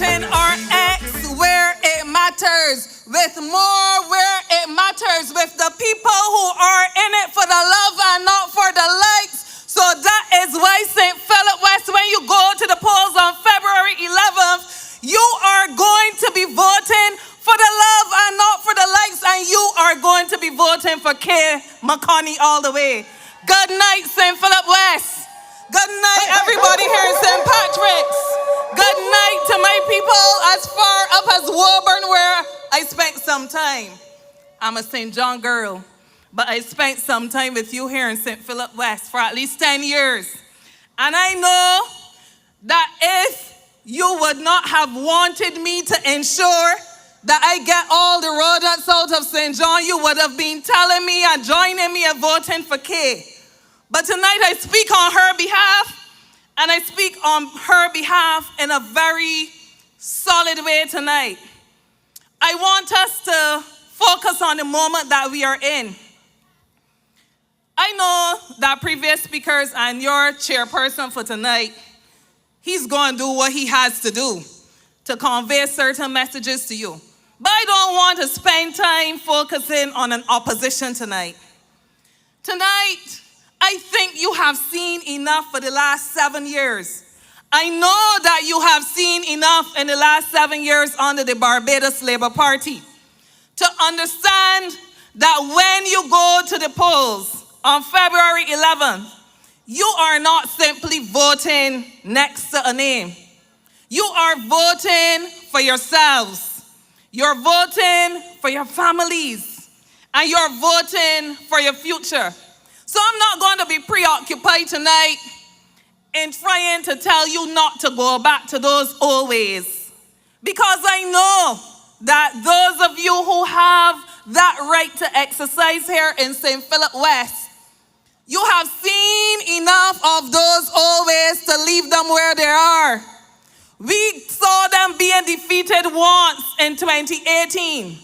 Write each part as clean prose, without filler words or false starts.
voting our X where it matters, with more where it matters, with the people who are in it for the love and not for the likes. So that is why St. Philip West, when you go to the polls on February 11th, you are going to be voting for the love and not for the likes, and you are going to be voting for Kay McConney all the way. Good night, St. Philip West. Good night, everybody here in St. Patrick's. Good night to my people as far up as Woburn, where I spent some time. I'm a St. John girl, but I spent some time with you here in St. Philip West for at least 10 years. And I know that if you would not have wanted me to ensure that I get all the rodents out of St. John, you would have been telling me and joining me and voting for Kay. But tonight I speak on her behalf, and I speak on her behalf in a very solid way tonight. I want us to focus on the moment that we are in. I know that previous speakers and your chairperson for tonight, he's going to do what he has to do to convey certain messages to you. But I don't want to spend time focusing on an opposition tonight. Tonight, I think you have seen enough for the last 7 years. I know that you have seen enough in the last 7 years under the Barbados Labour Party to understand that when you go to the polls on February 11th, you are not simply voting next to a name. You are voting for yourselves. You're voting for your families. And you're voting for your future. So I'm not going to be preoccupied tonight in trying to tell you not to go back to those old ways. Because I know that those of you who have that right to exercise here in St. Philip West, you have seen enough of those old ways to leave them where they are. We saw them being defeated once in 2018,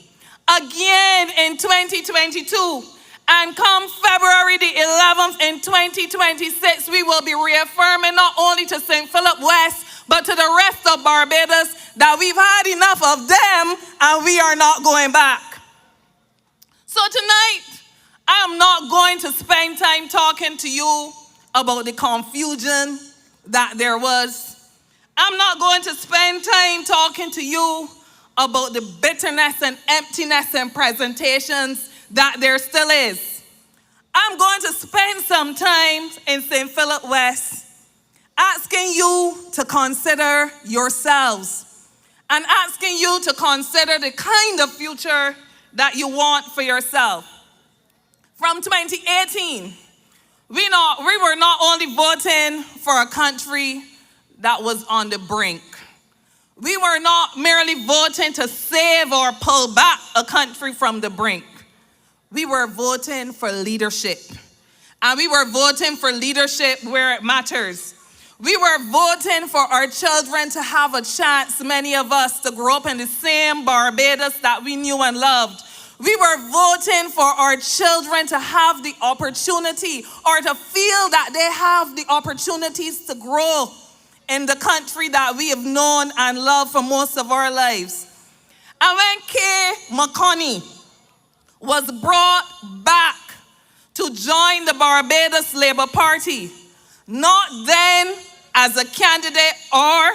again in 2022, and come February the 11th in 2026, we will be reaffirming not only to St. Philip West, but to the rest of Barbados that we've had enough of them and we are not going back. So tonight, I am not going to spend time talking to you about the confusion that there was. I'm not going to spend time talking to you about the bitterness and emptiness and presentations that there still is. I'm going to spend some time in St. Philip West asking you to consider yourselves and asking you to consider the kind of future that you want for yourself. From 2018, we were not only voting for a country that was on the brink. We were not merely voting to save or pull back a country from the brink. We were voting for leadership. And we were voting for leadership where it matters. We were voting for our children to have a chance, many of us, to grow up in the same Barbados that we knew and loved. We were voting for our children to have the opportunity or to feel that they have the opportunities to grow in the country that we have known and loved for most of our lives. And when Kay McConney was brought back to join the Barbados Labour Party, not then as a candidate or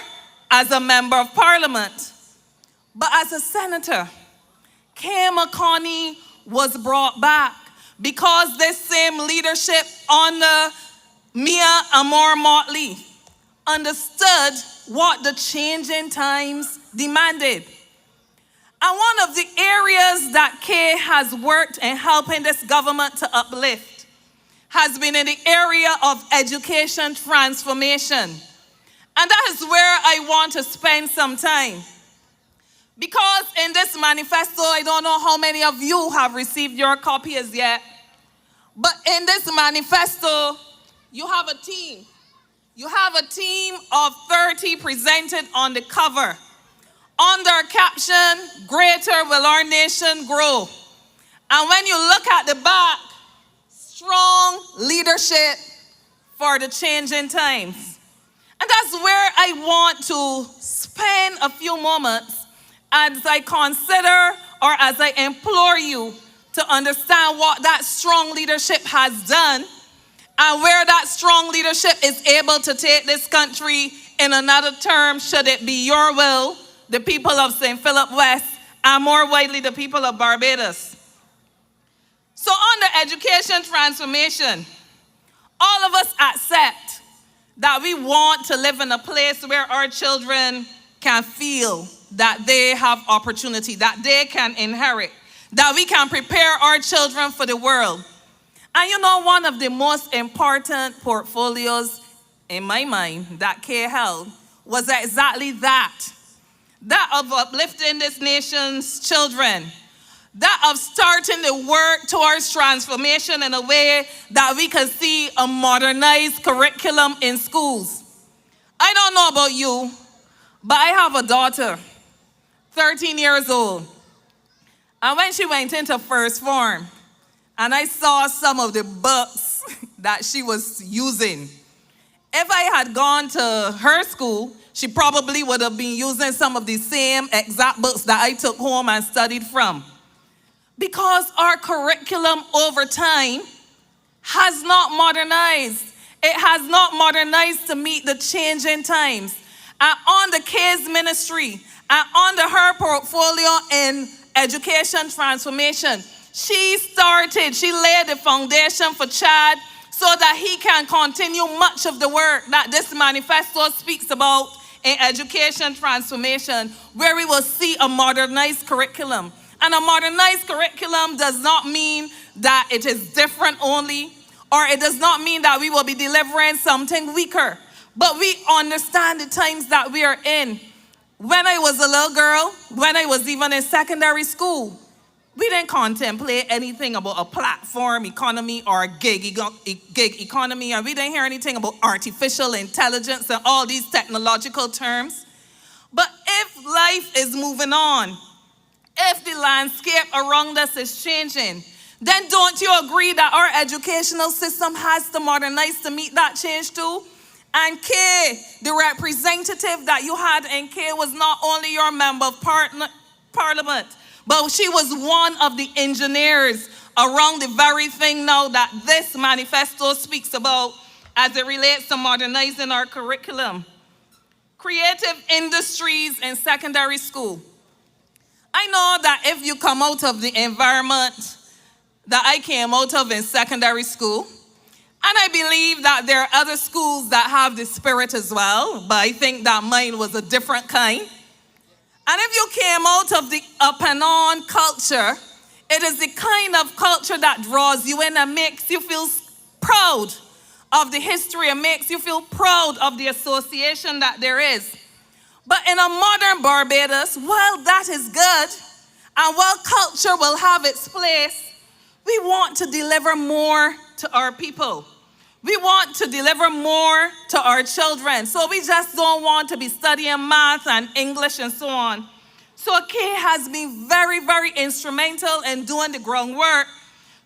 as a member of parliament, but as a senator, Kay McConney was brought back because this same leadership under Mia Amor-Motley understood what the changing times demanded. And one of the areas that Kay has worked in helping this government to uplift has been in the area of education transformation. And that is where I want to spend some time. Because in this manifesto, I don't know how many of you have received your copy as yet, but in this manifesto, you have a team. You have a team of 30 presented on the cover. Under a caption, "Greater will our nation grow." And when you look at the back, strong leadership for the changing times. And that's where I want to spend a few moments as I consider or as I implore you to understand what that strong leadership has done and where that strong leadership is able to take this country in another term, should it be your will, the people of St. Philip West, and more widely, the people of Barbados. So on the education transformation, all of us accept that we want to live in a place where our children can feel that they have opportunity, that they can inherit, that we can prepare our children for the world. And you know, one of the most important portfolios in my mind that Kay held was exactly that of uplifting this nation's children, that of starting the work towards transformation in a way that we can see a modernized curriculum in schools. I don't know about you, but I have a daughter, 13 years old. And when she went into first form, and I saw some of the books that she was using, if I had gone to her school, she probably would have been using some of the same exact books that I took home and studied from. Because our curriculum over time has not modernized. It has not modernized to meet the changing times. And on the Kay's ministry and under her portfolio in education transformation, she laid the foundation for Chad so that he can continue much of the work that this manifesto speaks about in education transformation, where we will see a modernized curriculum. And a modernized curriculum does not mean that it is different only, or it does not mean that we will be delivering something weaker. But we understand the times that we are in. When I was a little girl, when I was even in secondary school, we didn't contemplate anything about a platform economy or a gig economy, and we didn't hear anything about artificial intelligence and all these technological terms. But if life is moving on, if the landscape around us is changing, then don't you agree that our educational system has to modernize to meet that change too? And Kay, the representative that you had in Kay, was not only your member of parliament, but she was one of the engineers around the very thing now that this manifesto speaks about as it relates to modernizing our curriculum. Creative industries in secondary school. I know that if you come out of the environment that I came out of in secondary school, and I believe that there are other schools that have the spirit as well, but I think that mine was a different kind. And if you came out of the up and on culture, it is the kind of culture that draws you in and makes you feel proud of the history and makes you feel proud of the association that there is. But in a modern Barbados, while that is good, and while culture will have its place, we want to deliver more to our people. We want to deliver more to our children. So we just don't want to be studying math and English and so on. So Kay has been very, very instrumental in doing the groundwork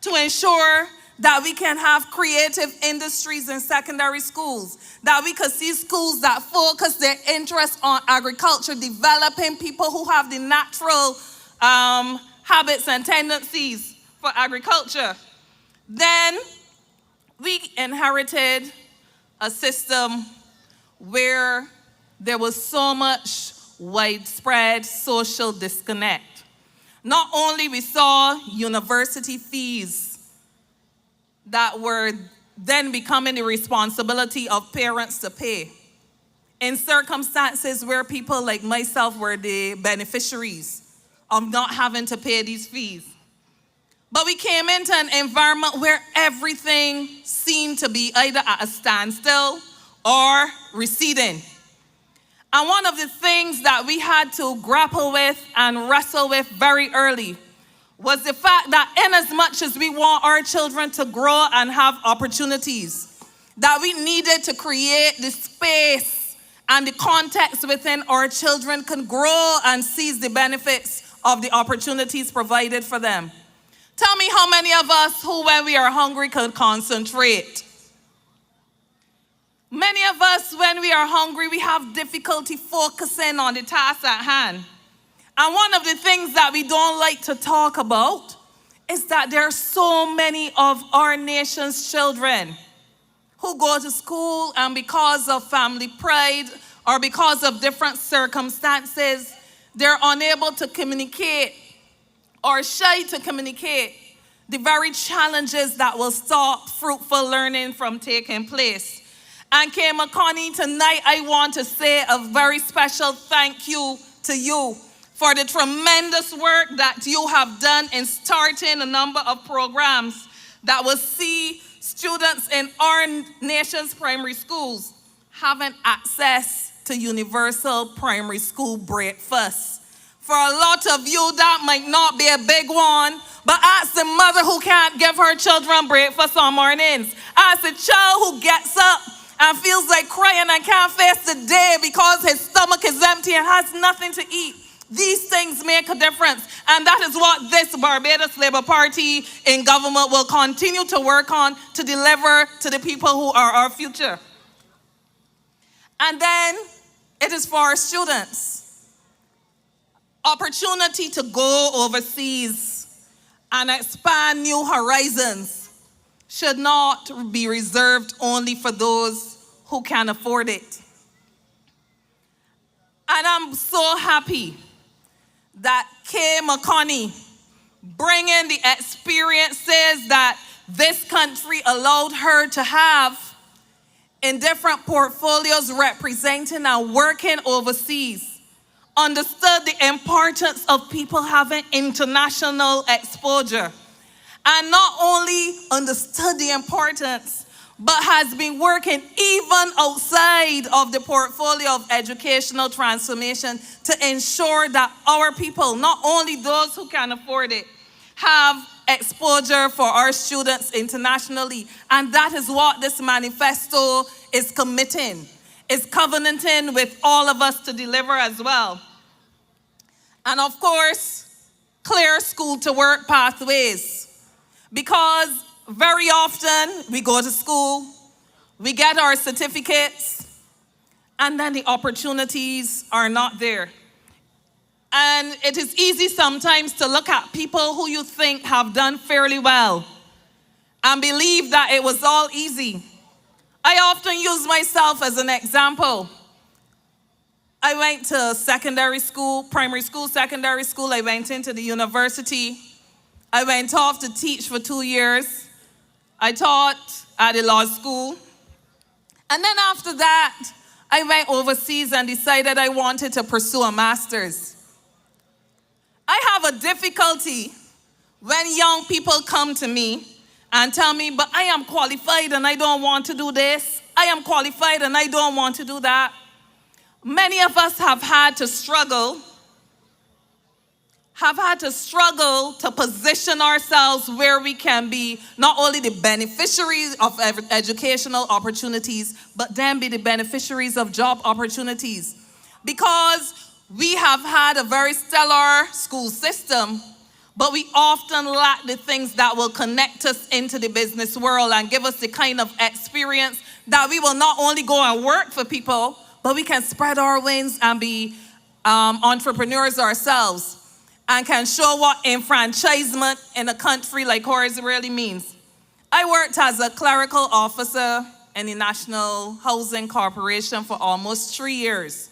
to ensure that we can have creative industries in secondary schools, that we could see schools that focus their interest on agriculture, developing people who have the natural habits and tendencies for agriculture. Then we inherited a system where there was so much widespread social disconnect. Not only we saw university fees that were then becoming the responsibility of parents to pay, in circumstances where people like myself were the beneficiaries of not having to pay these fees. But we came into an environment where everything seemed to be either at a standstill or receding. And one of the things that we had to grapple with and wrestle with very early was the fact that in as much as we want our children to grow and have opportunities, that we needed to create the space and the context within our children can grow and seize the benefits of the opportunities provided for them. Tell me how many of us who, when we are hungry, can concentrate. Many of us, when we are hungry, we have difficulty focusing on the task at hand. And one of the things that we don't like to talk about is that there are so many of our nation's children who go to school and because of family pride or because of different circumstances, they're unable to communicate or shy to communicate the very challenges that will stop fruitful learning from taking place. And Kay McConney, tonight I want to say a very special thank you to you for the tremendous work that you have done in starting a number of programs that will see students in our nation's primary schools having access to universal primary school breakfast. For a lot of you, that might not be a big one, but ask the mother who can't give her children breakfast on mornings. Ask the child who gets up and feels like crying and can't face the day because his stomach is empty and has nothing to eat. These things make a difference, and that is what this Barbados Labour Party in government will continue to work on to deliver to the people who are our future. And then it is for our students. Opportunity to go overseas and expand new horizons should not be reserved only for those who can afford it. And I'm so happy that Kay McConney bringing the experiences that this country allowed her to have in different portfolios representing and working overseas, understood the importance of people having international exposure, and not only understood the importance, but has been working even outside of the portfolio of educational transformation to ensure that our people, not only those who can afford it, have exposure for our students internationally. And that is what this manifesto is committing, is covenanting with all of us to deliver as well. And of course, clear school to work pathways. Because very often we go to school, we get our certificates, and then the opportunities are not there. And it is easy sometimes to look at people who you think have done fairly well and believe that it was all easy. I often use myself as an example. I went to secondary school, primary school, secondary school. I went into the university. I went off to teach for 2 years. I taught at the law school. And then after that, I went overseas and decided I wanted to pursue a master's. I have a difficulty when young people come to me and tell me, but I am qualified and I don't want to do this. I am qualified and I don't want to do that. Many of us have had to struggle to position ourselves where we can be not only the beneficiaries of educational opportunities, but then be the beneficiaries of job opportunities. Because we have had a very stellar school system, but we often lack the things that will connect us into the business world and give us the kind of experience that we will not only go and work for people, but we can spread our wings and be entrepreneurs ourselves and can show what enfranchisement in a country like ours really means. I worked as a clerical officer in the National Housing Corporation for almost 3 years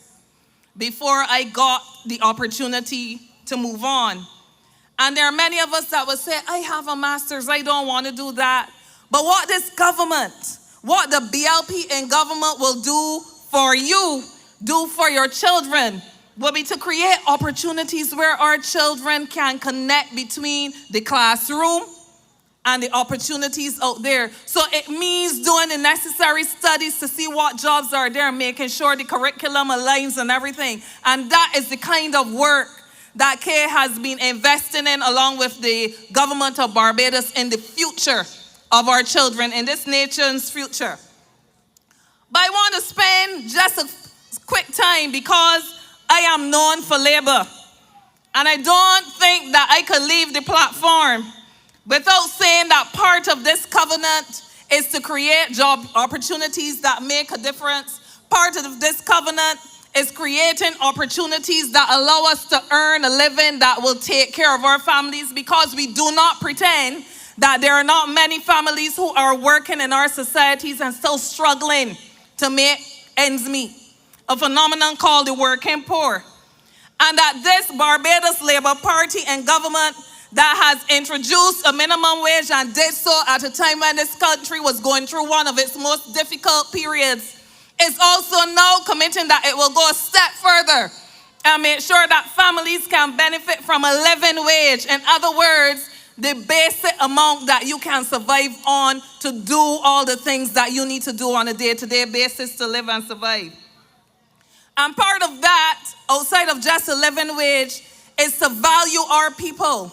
before I got the opportunity to move on. And there are many of us that will say, I have a master's, I don't want to do that. But what this government, what the BLP in government will do for you, do for your children, will be to create opportunities where our children can connect between the classroom and the opportunities out there. So it means doing the necessary studies to see what jobs are there, making sure the curriculum aligns and everything. And that is the kind of work that Kay has been investing in along with the government of Barbados in the future of our children, in this nation's future. But I want to spend just a quick time because I am known for labor. And I don't think that I could leave the platform without saying that part of this covenant is to create job opportunities that make a difference. Part of this covenant is creating opportunities that allow us to earn a living that will take care of our families, because we do not pretend that there are not many families who are working in our societies and still struggling to make ends meet. A phenomenon called the working poor. And that this Barbados Labour Party and government that has introduced a minimum wage and did so at a time when this country was going through one of its most difficult periods, is also now committing that it will go a step further and make sure that families can benefit from a living wage. In other words, the basic amount that you can survive on to do all the things that you need to do on a day-to-day basis to live and survive. And part of that, outside of just a living wage, is to value our people.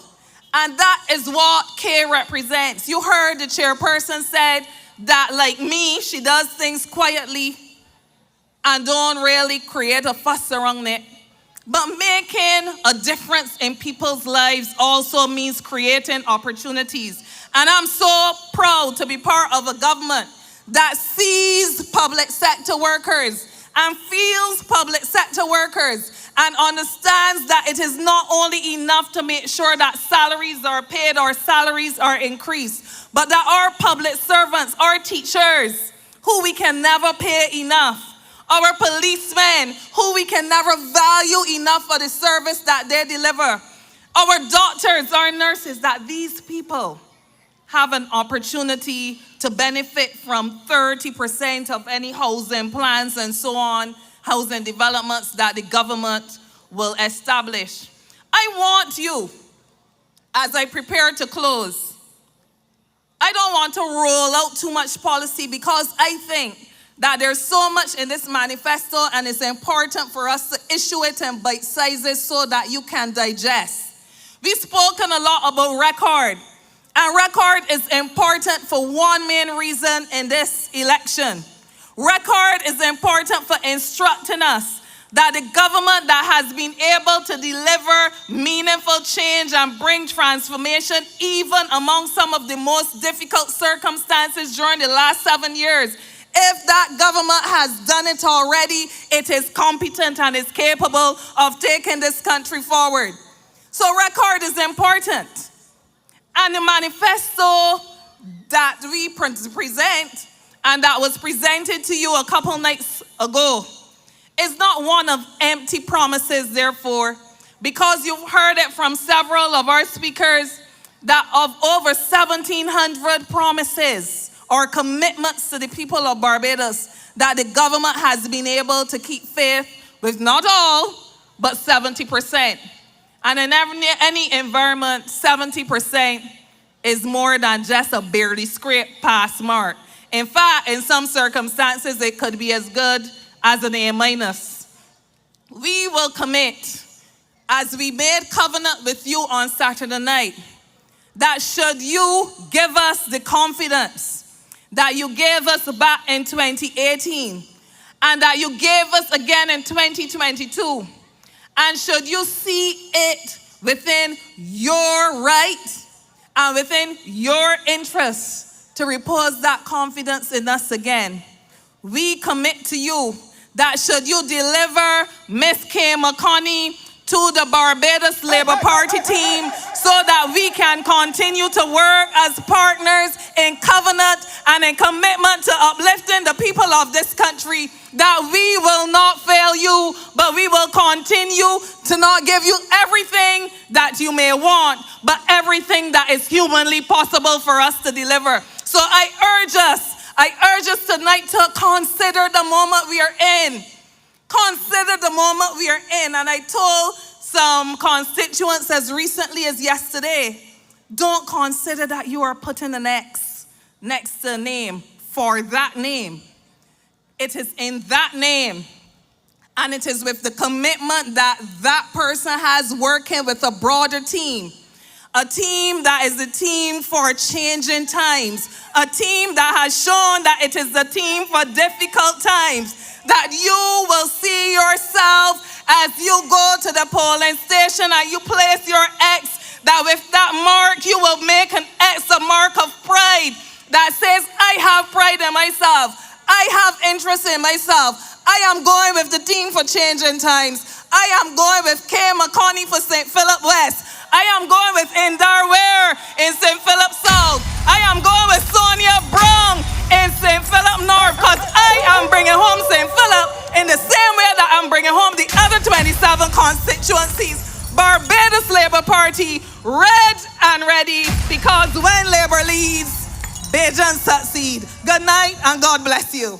And that is what K represents. You heard the chairperson said that, like me, she does things quietly and don't really create a fuss around it. But making a difference in people's lives also means creating opportunities. And I'm so proud to be part of a government that sees public sector workers and feels public sector workers and understands that it is not only enough to make sure that salaries are paid or salaries are increased, but that our public servants, our teachers, who we can never pay enough, our policemen, who we can never value enough for the service that they deliver, our doctors, our nurses, that these people have an opportunity to benefit from 30% of any housing plans and so on, housing developments that the government will establish. I want you, as I prepare to close, I don't want to roll out too much policy, because I think that there's so much in this manifesto and it's important for us to issue it in bite sizes so that you can digest. We've spoken a lot about record. And record is important for one main reason in this election. Record is important for instructing us that the government that has been able to deliver meaningful change and bring transformation even among some of the most difficult circumstances during the last 7 years, if that government has done it already, it is competent and is capable of taking this country forward. So record is important. And the manifesto that we present and that was presented to you a couple nights ago is not one of empty promises, therefore, because you've heard it from several of our speakers that of over 1,700 promises or commitments to the people of Barbados that the government has been able to keep faith with, not all, but 70%. And in any environment, 70% is more than just a barely scraped pass mark. In fact, in some circumstances, it could be as good as an A-. We will commit, as we made covenant with you on Saturday night, that should you give us the confidence that you gave us back in 2018 and that you gave us again in 2022, and should you see it within your right and within your interest to repose that confidence in us again, we commit to you that should you deliver Miss K. McConney to the Barbados Labour Party team so that we can continue to work as partners in covenant and in commitment to uplifting the people of this country, that we will not fail you, but we will continue to not give you everything that you may want, but everything that is humanly possible for us to deliver. So I urge us tonight to consider the moment we are in. Consider the moment we are in. And I told some constituents as recently as yesterday, don't consider that you are putting an X next to a name for that name. It is in that name, and it is with the commitment that that person has working with a broader team. A team that is a team for changing times. A team that has shown that it is a team for difficult times. That you will see yourself as you go to the polling station and you place your X, that with that mark you will make an X, a mark of pride. that says, I have pride in myself. I have interest in myself. I am going with the team for Changing Times. I am going with Kay McConney for St. Philip West. I am going with Indar Ware in St. Philip South. I am going with Sonia Brown in St. Philip North, because I am bringing home St. Philip in the same way that I'm bringing home the other 27 constituencies. Barbados Labour Party, red and ready, because when Labour leads, Bajan succeed. Good night and God bless you.